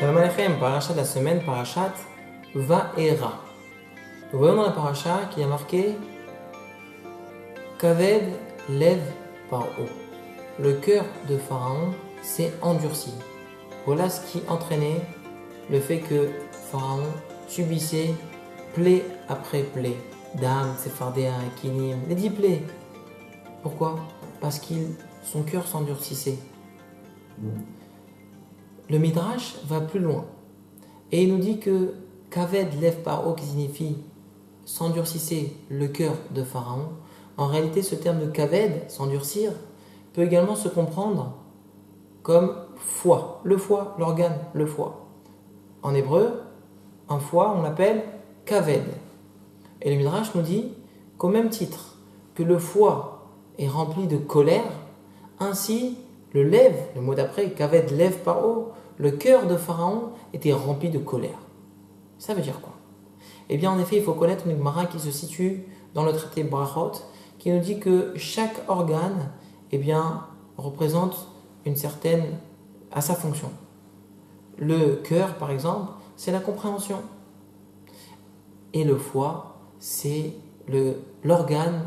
Shalom Aleichem, parachat de la semaine, parachat Vaera. Nous voyons dans la paracha qu'il y a marqué Kaved Lev Paro. Le cœur de Pharaon s'est endurci. Voilà ce qui entraînait le fait que Pharaon subissait plaie après plaie. Dam, Sephardéa, Kinim, les 10 plaies. Pourquoi? Parce que son cœur s'endurcissait. Le Midrash va plus loin et il nous dit que Kaved Lev Paro, qui signifie s'endurcissait le cœur de Pharaon, en réalité ce terme de Kaved, s'endurcir, peut également se comprendre comme foie, le foie, l'organe, le foie. En hébreu, un foie on l'appelle Kaved. Et le Midrash nous dit qu'au même titre que le foie est rempli de colère, ainsi le Lev, le mot d'après, Kaved Lev Paro, le cœur de Pharaon était rempli de colère. Ça veut dire quoi? Eh bien, en effet, il faut connaître une Gemara qui se situe dans le traité Brachot, qui nous dit que chaque organe, eh bien, représente une certaine, à sa fonction. Le cœur, par exemple, c'est la compréhension. Et le foie, c'est l'organe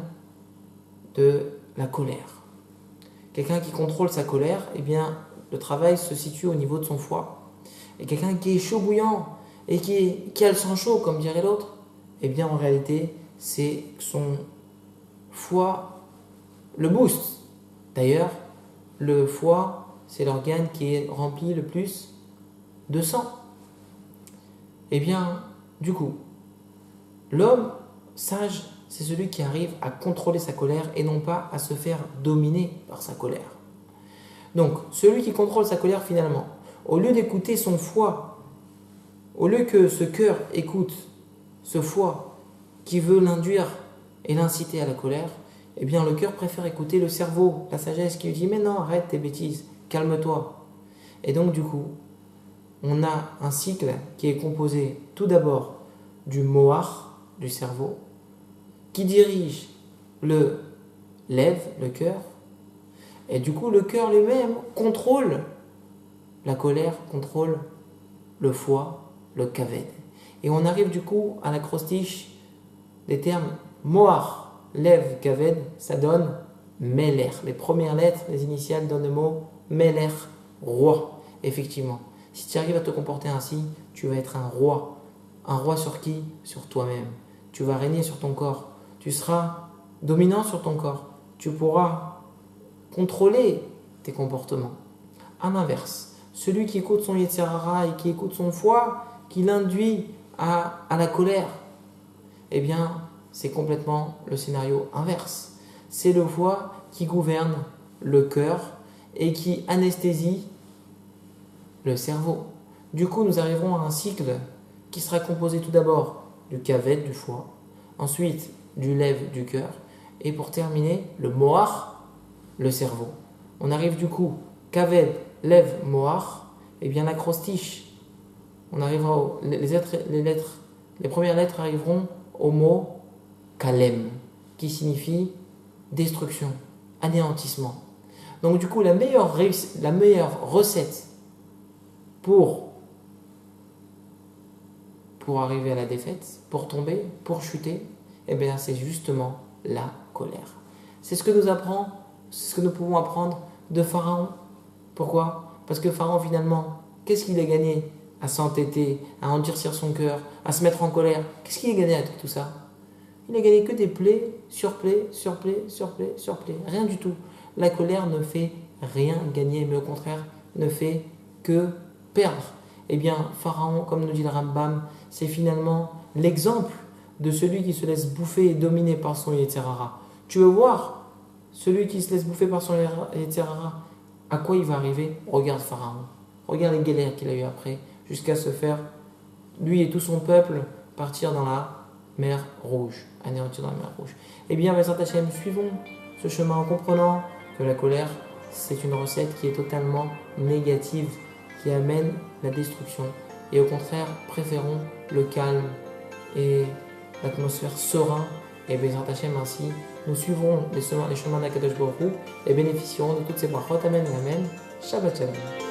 de la colère. Quelqu'un qui contrôle sa colère, eh bien, le travail se situe au niveau de son foie. Et quelqu'un qui est chaud bouillant et qui a le sang chaud, comme dirait l'autre, eh bien, en réalité, c'est son foie le boost. D'ailleurs, le foie, c'est l'organe qui est rempli le plus de sang. Eh bien, du coup, l'homme sage, c'est celui qui arrive à contrôler sa colère et non pas à se faire dominer par sa colère. Donc, celui qui contrôle sa colère finalement, au lieu d'écouter son foie, au lieu que ce cœur écoute ce foie qui veut l'induire et l'inciter à la colère, eh bien le cœur préfère écouter le cerveau, la sagesse qui lui dit « Mais non, arrête tes bêtises, calme-toi ». Et donc du coup, on a un cycle qui est composé tout d'abord du mohar, du cerveau, qui dirige le lev, le cœur, et du coup le cœur lui-même contrôle la colère, contrôle le foie, le kaved. Et on arrive du coup à l'acrostiche des termes mohar, lev, kaved, ça donne meler. Les premières lettres, les initiales donnent le mot meler, roi. Effectivement, si tu arrives à te comporter ainsi, tu vas être un roi. Un roi sur qui? Sur toi-même. Tu vas régner sur ton corps. Tu seras dominant sur ton corps. Tu pourras contrôler tes comportements. À l'inverse, celui qui écoute son Yetzer Hara et qui écoute son foie, qui l'induit à la colère, eh bien, c'est complètement le scénario inverse. C'est le foie qui gouverne le cœur et qui anesthésie le cerveau. Du coup, nous arriverons à un cycle qui sera composé tout d'abord du kaved, du foie, ensuite du lev, du cœur, et pour terminer, le mohar, le cerveau. On arrive du coup, kaved, lev, mohar, et bien l'acrostiche, on arrivera les premières lettres arriveront au mot kalem, qui signifie destruction, anéantissement. Donc du coup, la meilleure recette pour arriver à la défaite, pour tomber, pour chuter, eh bien c'est justement la colère. C'est ce que nous pouvons apprendre de Pharaon. Pourquoi? Parce que Pharaon finalement, qu'est-ce qu'il a gagné à s'entêter, à endurcir son cœur, à se mettre en colère? Qu'est-ce qu'il a gagné à tout ça? Il a gagné que des plaies, sur plaies, sur plaies, sur plaies, sur plaies. Rien du tout. La colère ne fait rien gagner, mais au contraire, ne fait que perdre. Eh bien, Pharaon, comme nous dit le Rambam, c'est finalement l'exemple de celui qui se laisse bouffer et dominer par son Yetzer Hara. Tu veux voir celui qui se laisse bouffer par son Yetzer Hara, à quoi il va arriver? Regarde Pharaon. Regarde les galères qu'il a eues après, jusqu'à se faire, lui et tout son peuple, partir dans la mer Rouge, anéantir dans la mer Rouge. Eh bien, Bezrat Hashem, suivons ce chemin en comprenant que la colère, c'est une recette qui est totalement négative, qui amène la destruction. Et au contraire, préférons le calme et l'atmosphère serein. Et Bezrat Hashem, ainsi, nous suivrons les chemins d'Akadosh Baruch Hu et bénéficierons de toutes ces brachot. Amen et Amen. Shabbat Shalom.